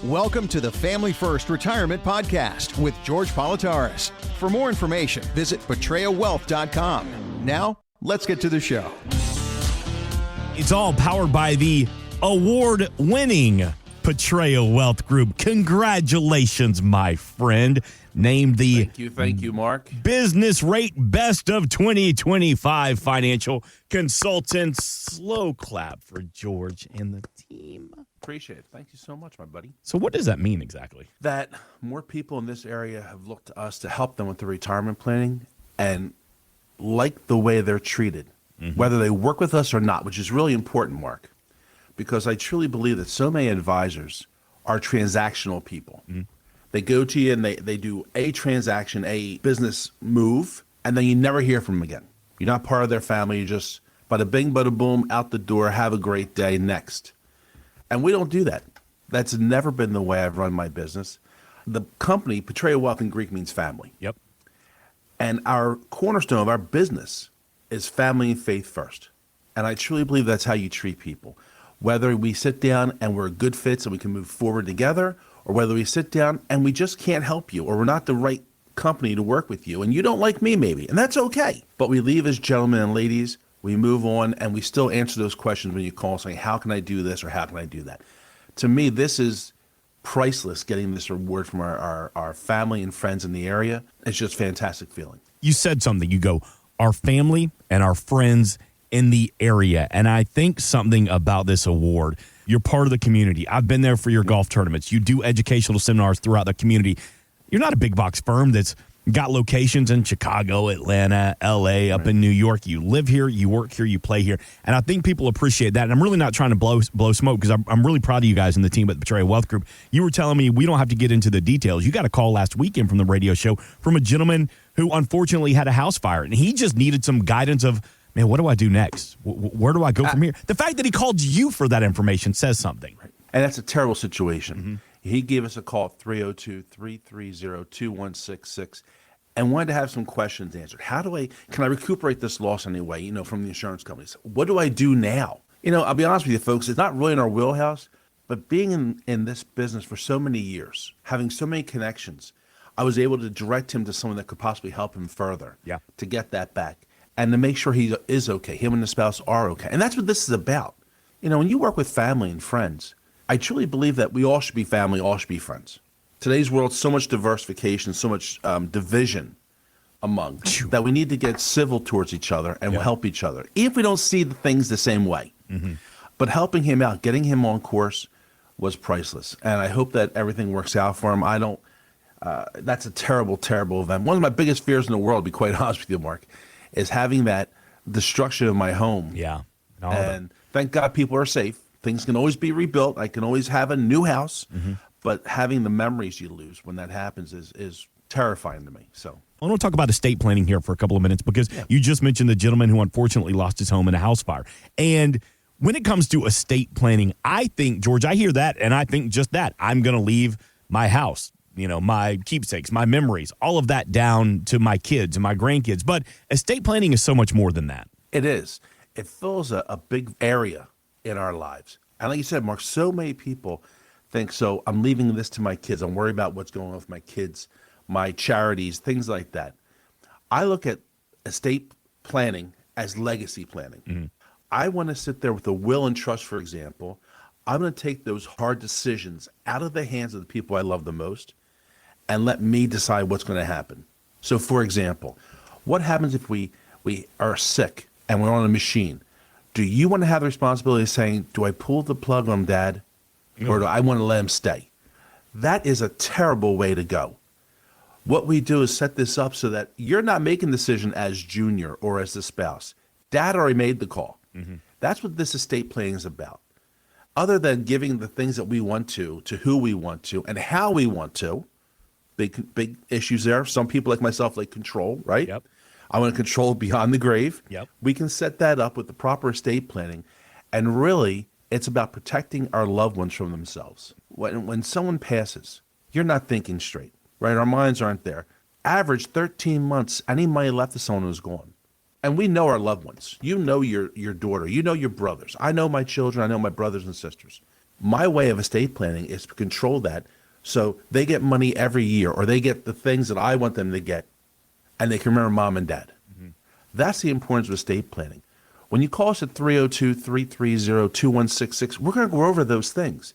Welcome to the Family First Retirement Podcast with George Politarhos. For more information, visit betrayowealth.com. Now, let's get to the show. It's all powered by the award-winning Politarhos Wealth Group. Congratulations, my friend. Named the Thank you, Mark. Business Rate Best of 2025 Financial Consultants. Slow clap for George and the team. Appreciate it. Thank you so much, my buddy. So what does that mean exactly? That more people in this area have looked to us to help them with the retirement planning and like the way they're treated, whether they work with us or not, which is really important, Mark, because I truly believe that so many advisors are transactional people. They go to you and they do a transaction, a business move, and then you never hear from them again. You're not part of their family. You just bada bing, bada boom, out the door, have a great day, next. And we don't do that. That's never been the way I've run my business. The company, Politarhos Wealth in Greek means family. Yep. And our cornerstone of our business is family and faith first. And I truly believe that's how you treat people. Whether we sit down and we're good fits and we can move forward together, or whether we sit down and we just can't help you, or we're not the right company to work with you, and you don't like me maybe, and that's okay. But we leave as gentlemen and ladies, we move on, and we still answer those questions when you call saying, how can I do this or how can I do that? To me, this is priceless, getting this reward from our family and friends in the area. It's just a fantastic feeling. You said something. You go, our family and our friends in the area. And I think something about this award, you're part of the community. I've been there for your golf tournaments. You do educational seminars throughout the community. You're not a big box firm that's got locations in Chicago, Atlanta, LA, up in New York. You live here, you work here, you play here. And I think people appreciate that. And I'm really not trying to blow smoke, because I'm really proud of you guys and the team at the Politarhos Wealth Group. You were telling me we don't have to get into the details. You got a call last weekend from the radio show from a gentleman who unfortunately had a house fire, and he just needed some guidance of, man, what do I do next? Where do I go from here? The fact that he called you for that information says something. And that's a terrible situation. He gave us a call at 302-330-2166 and wanted to have some questions answered. Can I recuperate this loss anyway, from the insurance companies? What do I do now? I'll be honest with you, folks, it's not really in our wheelhouse, but being in this business for so many years, having so many connections, I was able to direct him to someone that could possibly help him further to get that back and to make sure he is okay, him and the spouse are okay. And that's what this is about. When you work with family and friends, I truly believe that we all should be family, all should be friends. Today's world, so much diversification, so much division among, that we need to get civil towards each other and help each other, even if we don't see the things the same way. But helping him out, getting him on course was priceless. And I hope that everything works out for him. That's a terrible, terrible event. One of my biggest fears in the world, to be quite honest with you, Mark, is having that destruction of my home. Yeah. And thank God people are safe. Things can always be rebuilt. I can always have a new house, but having the memories you lose when that happens is terrifying to me. So I want to talk about estate planning here for a couple of minutes, because you just mentioned the gentleman who unfortunately lost his home in a house fire. And when it comes to estate planning, I think, George, I hear that and I think just that. I'm going to leave my house, my keepsakes, my memories, all of that down to my kids and my grandkids. But estate planning is so much more than that. It is. It fills a big area in our lives. And like you said, Mark, so many people think, so I'm leaving this to my kids. I'm worried about what's going on with my kids, my charities, things like that. I look at estate planning as legacy planning. I want to sit there with a will and trust, for example. I'm going to take those hard decisions out of the hands of the people I love the most and let me decide what's going to happen. So, for example, what happens if we are sick and we're on a machine? Do you want to have the responsibility of saying, do I pull the plug on Dad, or do I want to let him stay? That is a terrible way to go. What we do is set this up so that you're not making the decision as junior or as the spouse. Dad already made the call. That's what this estate planning is about. Other than giving the things that we want to who we want to, and how we want to, big issues there. Some people like myself like control, right? Yep. I want to control beyond the grave. Yep. We can set that up with the proper estate planning. And really, it's about protecting our loved ones from themselves. When someone passes, you're not thinking straight, right? Our minds aren't there. Average 13 months, any money left to someone who's gone. And we know our loved ones. You know your daughter. You know your brothers. I know my children. I know my brothers and sisters. My way of estate planning is to control that so they get money every year, or they get the things that I want them to get, and they can remember mom and dad. That's the importance of estate planning. When you call us at 302-330-2166, we're going to go over those things.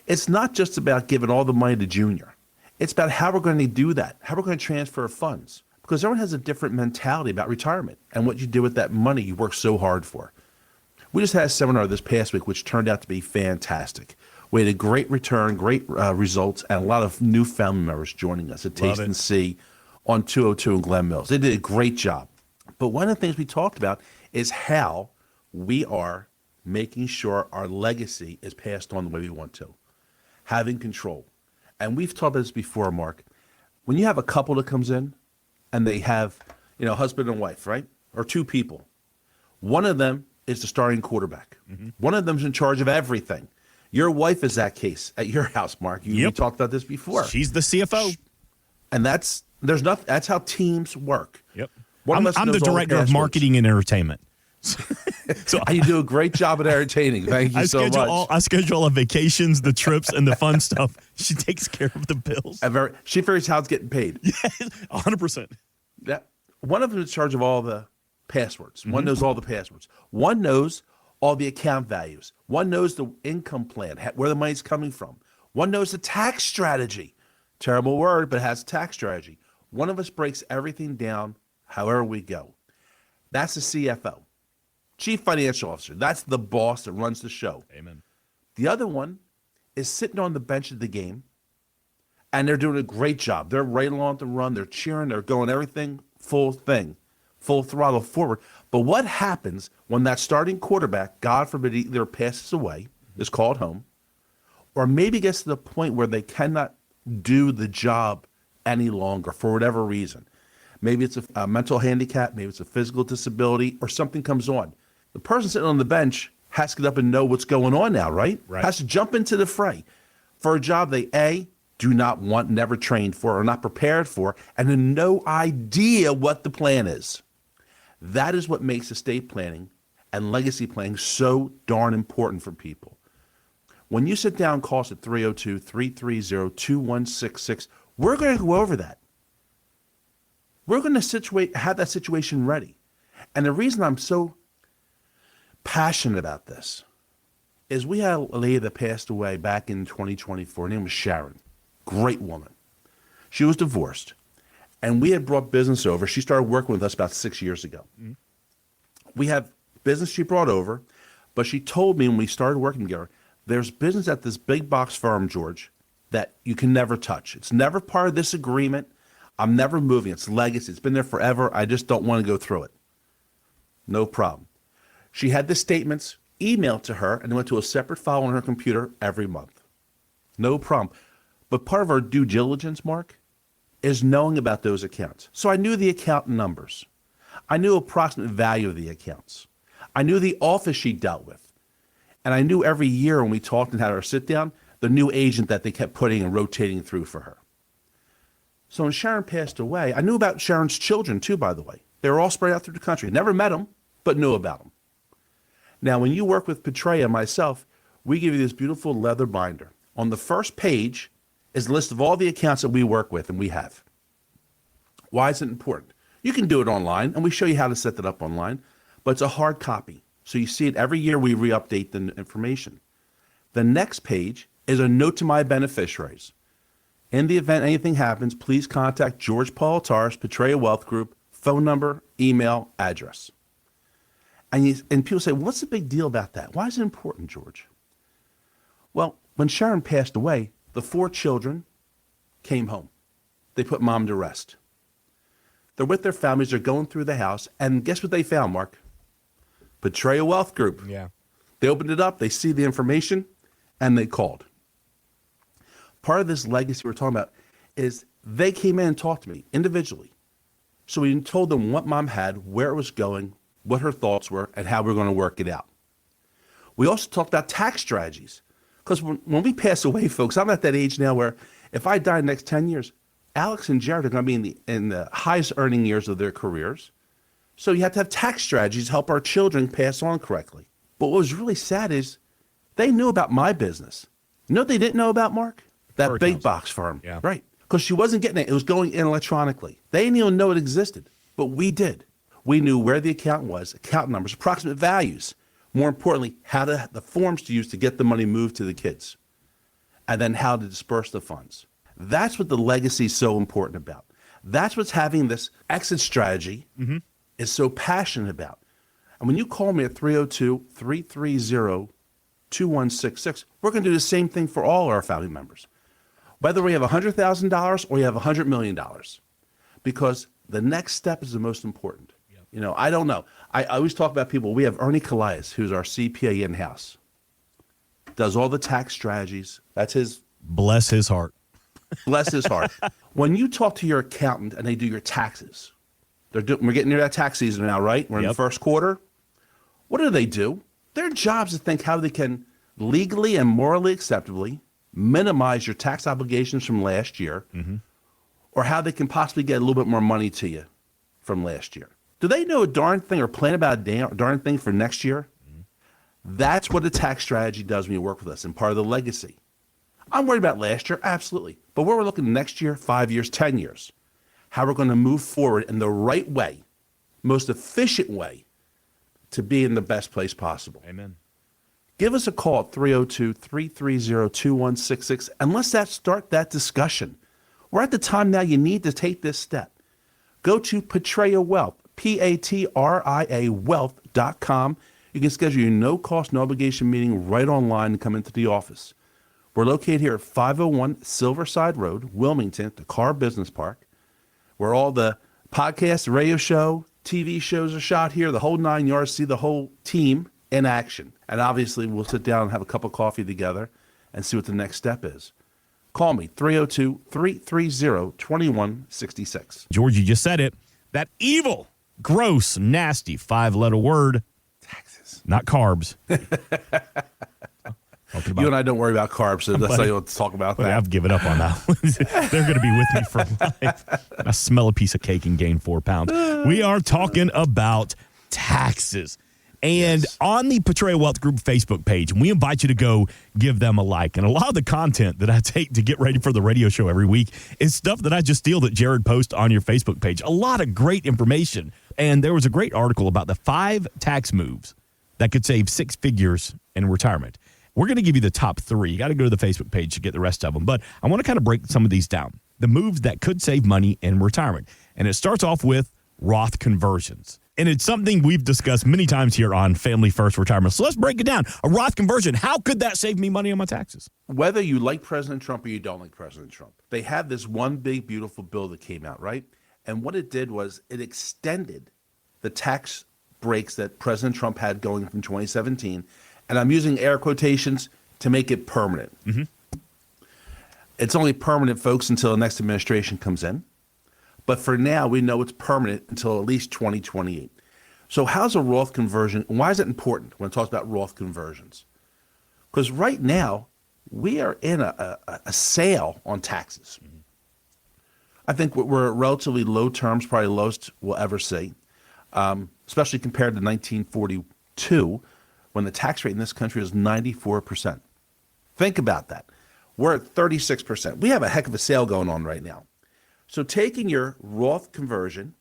It's not just about giving all the money to Junior. It's about how we're going to do that, how we're going to transfer funds, because everyone has a different mentality about retirement and what you do with that money you work so hard for. We just had a seminar this past week, which turned out to be fantastic. We had a great return, great results, and a lot of new family members joining us at Taste and See on 202 in Glen Mills. They did a great job. But one of the things we talked about is how we are making sure our legacy is passed on the way we want to, having control. And we've talked about this before, Mark. When you have a couple that comes in and they have, husband and wife, right? Or two people. One of them is the starting quarterback. One of them's in charge of everything. Your wife is that case at your house, Mark. You talked about this before. She's the CFO. And that's how teams work. Yep. I'm the director of marketing and entertainment. So you do a great job at entertaining. Thank you so much. I schedule all the vacations, the trips, and the fun stuff. She takes care of the bills. She figures how it's getting paid. Yes, 100%. Yeah. One of them is in charge of all the passwords. One knows all the passwords. One knows all the account values. One knows the income plan, where the money's coming from. One knows the tax strategy. Terrible word, but it has a tax strategy. One of us breaks everything down however we go. That's the CFO. Chief Financial Officer. That's the boss that runs the show. Amen. The other one is sitting on the bench of the game, and they're doing a great job. They're right along the run. They're cheering. They're going everything, full throttle forward. But what happens when that starting quarterback, God forbid, either passes away, is called home, or maybe gets to the point where they cannot do the job any longer for whatever reason? Maybe it's a mental handicap, maybe it's a physical disability, or something comes on. The person sitting on the bench has to get up and know what's going on now, right? Has to jump into the fray for a job they, A, do not want, never trained for, or not prepared for, and have no idea what the plan is. That is what makes estate planning and legacy planning so darn important for people. When you sit down, call us at 302-330-2166, we're going to go over that. We're going to have that situation ready. And the reason I'm so passionate about this is we had a lady that passed away back in 2024. Her name was Sharon. Great woman. She was divorced. And we had brought business over. She started working with us about 6 years ago. We have business she brought over, but she told me when we started working together, there's business at this big box firm, George, that you can never touch. It's never part of this agreement. I'm never moving. It's legacy. It's been there forever. I just don't want to go through it. No problem. She had the statements emailed to her and went to a separate file on her computer every month. No problem. But part of our due diligence, Mark, is knowing about those accounts. So I knew the account numbers. I knew approximate value of the accounts. I knew the office she dealt with. And I knew every year when we talked and had our sit down, the new agent that they kept putting and rotating through for her. So when Sharon passed away, I knew about Sharon's children too, by the way. They were all spread out through the country. Never met them, but knew about them. Now, when you work with Petrea and myself, we give you this beautiful leather binder. On the first page is a list of all the accounts that we work with and we have. Why is it important? You can do it online, and we show you how to set that up online, but it's a hard copy. So you see it every year we re-update the information. The next page is a note to my beneficiaries. In the event anything happens, please contact George Politarhos, Petrea Wealth Group, phone number, email, address. And people say, what's the big deal about that? Why is it important, George? Well, when Sharon passed away, the 4 children came home. They put mom to rest. They're with their families. They're going through the house. And guess what they found, Mark? Petrea Wealth Group. Yeah. They opened it up. They see the information, and they called. Part of this legacy we're talking about is they came in and talked to me individually. So we told them what mom had, where it was going, what her thoughts were, and how we're going to work it out. We also talked about tax strategies. Because when we pass away, folks, I'm at that age now where if I die in the next 10 years, Alex and Jared are going to be in the highest earning years of their careers. So you have to have tax strategies to help our children pass on correctly. But what was really sad is They knew about my business. You know what they didn't know about, Mark? That Car big accounts. box firm. Yeah. Right. Because she wasn't getting it. It was going in electronically. They didn't even know it existed, but we did. We knew where the account was, account numbers, approximate values. More importantly, the forms to use to get the money moved to the kids, and then how to disperse the funds. That's what the legacy is so important about. That's what's having this exit strategy is so passionate about. And when you call me at 302-330-2166, we're going to do the same thing for all our family members. Whether we have $100,000 or you have $100 million, because the next step is the most important. Yep. You know, I don't know. I always talk about people. We have Ernie Calais, who's our CPA in-house, does all the tax strategies. That's his. Bless his heart. Bless his heart. When you talk to your accountant and they do your taxes, we're getting near that tax season now, right? We're in the first quarter. What do? Their job is to think how they can legally and morally acceptably minimize your tax obligations from last year, or how they can possibly get a little bit more money to you from last year. Do they know a darn thing or plan about a darn thing for next year? That's what a tax strategy does when you work with us, and part of the legacy. I'm worried about last year, absolutely. But where we're looking next year, 5 years, 10 years, how we're going to move forward in the right way, most efficient way to be in the best place possible. Amen. Give us a call at 302-330-2166, and let's start that discussion. We're at the time now you need to take this step. Go to Portray Wealth, P-A-T-R-I-A wealth.com. You can schedule your no-cost, no-obligation meeting right online and come into the office. We're located here at 501 Silverside Road, Wilmington, the Carr Business Park, where all the podcasts, radio show, TV shows are shot here, the whole 9 yards, see the whole team in action. And obviously, we'll sit down and have a cup of coffee together and see what the next step is. Call me, 302-330-2166. George, you just said it. That evil, gross, nasty 5-letter word. Taxes. Not carbs. You and I don't worry about carbs, so that's why you want to talk about that. I've given up on that one. They're going to be with me for life. I smell a piece of cake and gain 4 pounds. We are talking about taxes. And on the Portray Wealth Group Facebook page, we invite you to go give them a like. And a lot of the content that I take to get ready for the radio show every week is stuff that I just steal that Jared posts on your Facebook page. A lot of great information. And there was a great article about the 5 tax moves that could save 6 figures in retirement. We're going to give you the top 3. You got to go to the Facebook page to get the rest of them. But I want to kind of break some of these down. The moves that could save money in retirement. And it starts off with Roth conversions. And it's something we've discussed many times here on Family First Retirement. So let's break it down. A Roth conversion, how could that save me money on my taxes? Whether you like President Trump or you don't like President Trump, they have this one big, beautiful bill that came out, right? And what it did was it extended the tax breaks that President Trump had going from 2017. And I'm using air quotations to make it permanent. It's only permanent, folks, until the next administration comes in. But for now, we know it's permanent until at least 2028. So how's a Roth conversion? Why is it important when it talks about Roth conversions? Because right now, we are in a sale on taxes. I think we're at relatively low terms, probably lowest we'll ever see, especially compared to 1942, when the tax rate in this country was 94%. Think about that. We're at 36%. We have a heck of a sale going on right now. So taking your Roth conversion,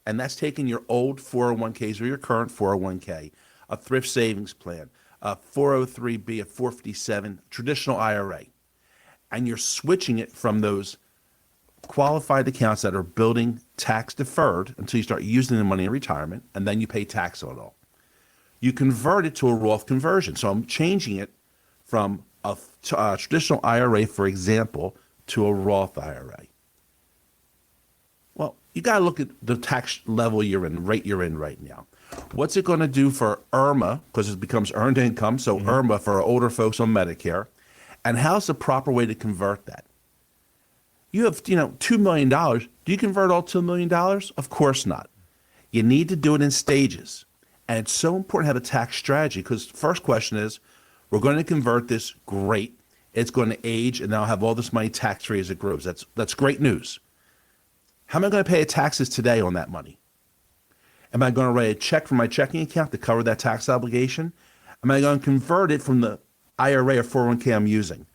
and that's taking your old 401ks or your current 401k, a thrift savings plan, a 403b, a 457, traditional IRA, and you're switching it from those qualified accounts that are building tax deferred until you start using the money in retirement, and then you pay tax on it all. You convert it to a Roth conversion. So I'm changing it from a traditional IRA, for example, to a Roth IRA. Well, you got to look at the tax level you're in, rate you're in right now. What's it going to do for IRMA, because it becomes earned income, so IRMA for our older folks on Medicare, and how's the proper way to convert that? You have, $2 million. Do you convert all $2 million? Of course not. You need to do it in stages. And it's so important to have a tax strategy, because the first question is, we're going to convert this, great. It's going to age, and I'll have all this money tax-free as it grows. That's great news. How am I going to pay taxes today on that money? Am I going to write a check from my checking account to cover that tax obligation? Am I going to convert it from the IRA or 401k I'm using.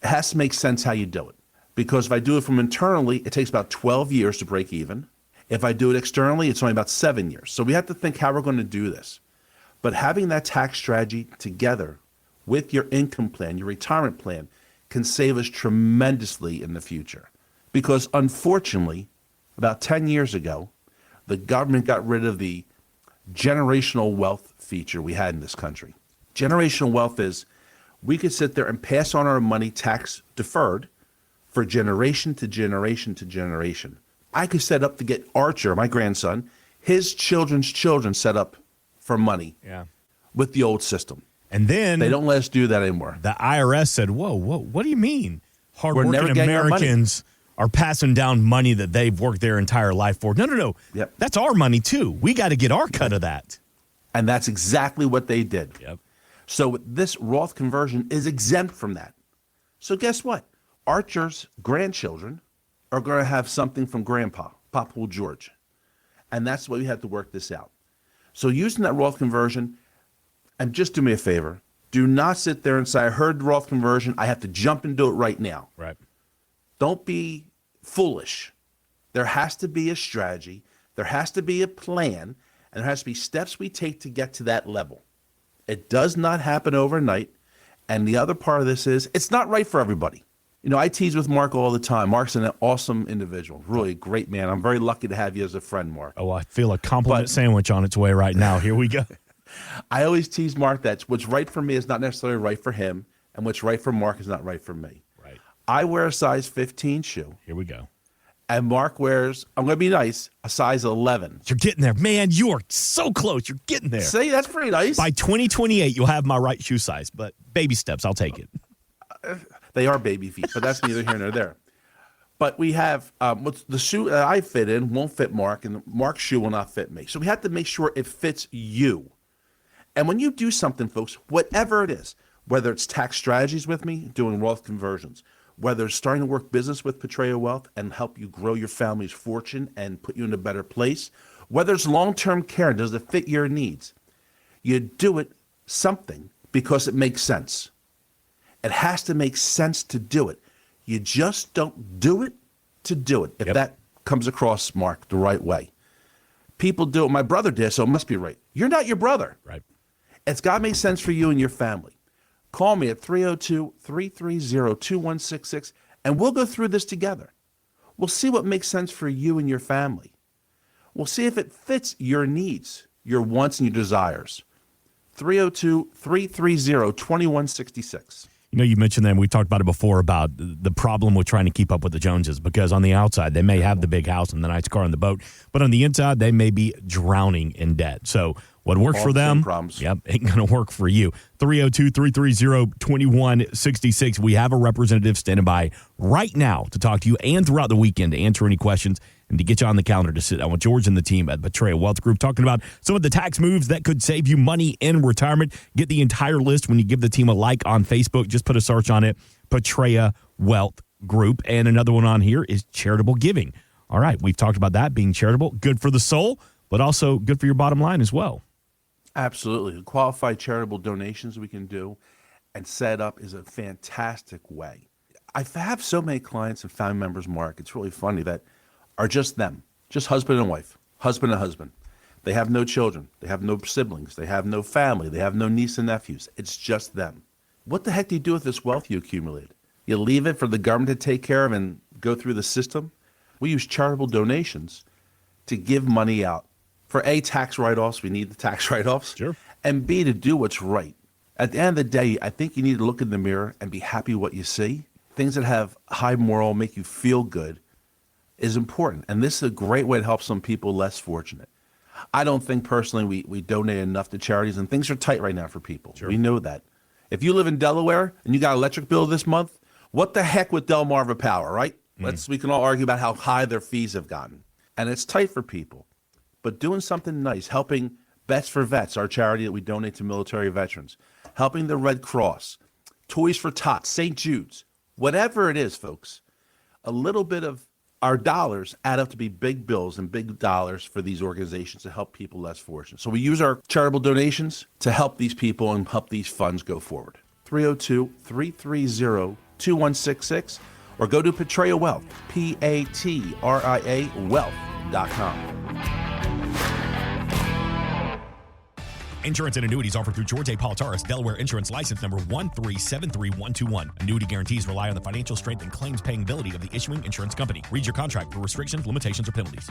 It has to make sense how you do it. Because if I do it from internally, it takes about 12 years to break even. If I do it externally, it's only about 7 years. So we have to think how we're going to do this. But having that tax strategy together with your income plan, your retirement plan, can save us tremendously in the future. Because unfortunately, about 10 years ago, the government got rid of the generational wealth feature we had in this country. Generational wealth is we could sit there and pass on our money tax deferred for generation to generation to generation. I could set up to get Archer, my grandson, his children's children set up for money with the old system. And then they don't let us do that anymore. The IRS said, whoa, what do you mean? Hardworking never Americans are passing down money that they've worked their entire life for. No. Yep. That's our money too. We got to get our cut of that. And that's exactly what they did. Yep. So this Roth conversion is exempt from that. So guess what? Archer's grandchildren are going to have something from Grandpa, Papa George. And that's why we had to work this out. So using that Roth conversion, and just do me a favor, do not sit there and say, I heard the Roth conversion, I have to jump and do it right now. Right. Don't be foolish. There has to be a strategy, there has to be a plan, and there has to be steps we take to get to that level. It does not happen overnight. And the other part of this is, it's not right for everybody. You know, I tease with Mark all the time. Mark's an awesome individual, really a great man. I'm very lucky to have you as a friend, Mark. Oh, I feel a compliment sandwich on its way right now. Here we go. I always tease Mark that what's right for me is not necessarily right for him, and what's right for Mark is not right for me. Right. I wear a size 15 shoe. Here we go. And Mark wears, I'm going to be nice, a size 11. You're getting there. Man, you are so close. You're getting there. See, that's pretty nice. By 2028, you'll have my right shoe size, but baby steps, I'll take it. They are baby feet, but that's neither here nor there. But we have what's the shoe that I fit in won't fit Mark, and Mark's shoe will not fit me. So we have to make sure it fits you. And when you do something, folks, whatever it is, whether it's tax strategies with me, doing Roth conversions, whether it's starting to work business with Politarhos Wealth and help you grow your family's fortune and put you in a better place, whether it's long-term care, does it fit your needs? You do it something because it makes sense. It has to make sense to do it. You just don't do it to do it, if that comes across, Mark, the right way. People do it. My brother did, so it must be right. You're not your brother. Right. It's got to make sense for you and your family. Call me at 302-330-2166, and we'll go through this together. We'll see what makes sense for you and your family. We'll see if it fits your needs, your wants, and your desires. 302-330-2166. You know, you mentioned that, and we talked about it before, about the problem with trying to keep up with the Joneses, because on the outside, they may have the big house and the nice car and the boat, but on the inside, they may be drowning in debt. So what works for them, ain't going to work for you. 302-330-2166. We have a representative standing by right now to talk to you and throughout the weekend to answer any questions and to get you on the calendar to sit down with George and the team at Politarhos Wealth Group, talking about some of the tax moves that could save you money in retirement. Get the entire list when you give the team a like on Facebook. Just put a search on it, Politarhos Wealth Group. And another one on here is charitable giving. All right, we've talked about that being charitable, good for the soul, but also good for your bottom line as well. Absolutely. Qualified charitable donations we can do and set up is a fantastic way. I have so many clients and family members, Mark, it's really funny, that are just them, just husband and wife, husband and husband. They have no children. They have no siblings. They have no family. They have no niece and nephews. It's just them. What the heck do you do with this wealth you accumulated? You leave it for the government to take care of and go through the system? We use charitable donations to give money out. For A, tax write-offs, we need the tax write-offs. Sure. And B, to do what's right. At the end of the day, I think you need to look in the mirror and be happy with what you see. Things that have high moral, make you feel good, is important. And this is a great way to help some people less fortunate. I don't think personally we donate enough to charities, and things are tight right now for people. Sure. We know that. If you live in Delaware and you got an electric bill this month, what the heck with Delmarva Power, right? We can all argue about how high their fees have gotten. And it's tight for people. But doing something nice, helping Vets for Vets, our charity that we donate to military veterans, helping the Red Cross, Toys for Tots, St. Jude's, whatever it is, folks, a little bit of our dollars add up to be big bills and big dollars for these organizations to help people less fortunate. So we use our charitable donations to help these people and help these funds go forward. 302-330-2166, or go to Patria Wealth, Patria Wealth.com. Insurance and annuities offered through George A. Politarhos, Delaware Insurance License Number 1373121. Annuity guarantees rely on the financial strength and claims paying ability of the issuing insurance company. Read your contract for restrictions, limitations, or penalties.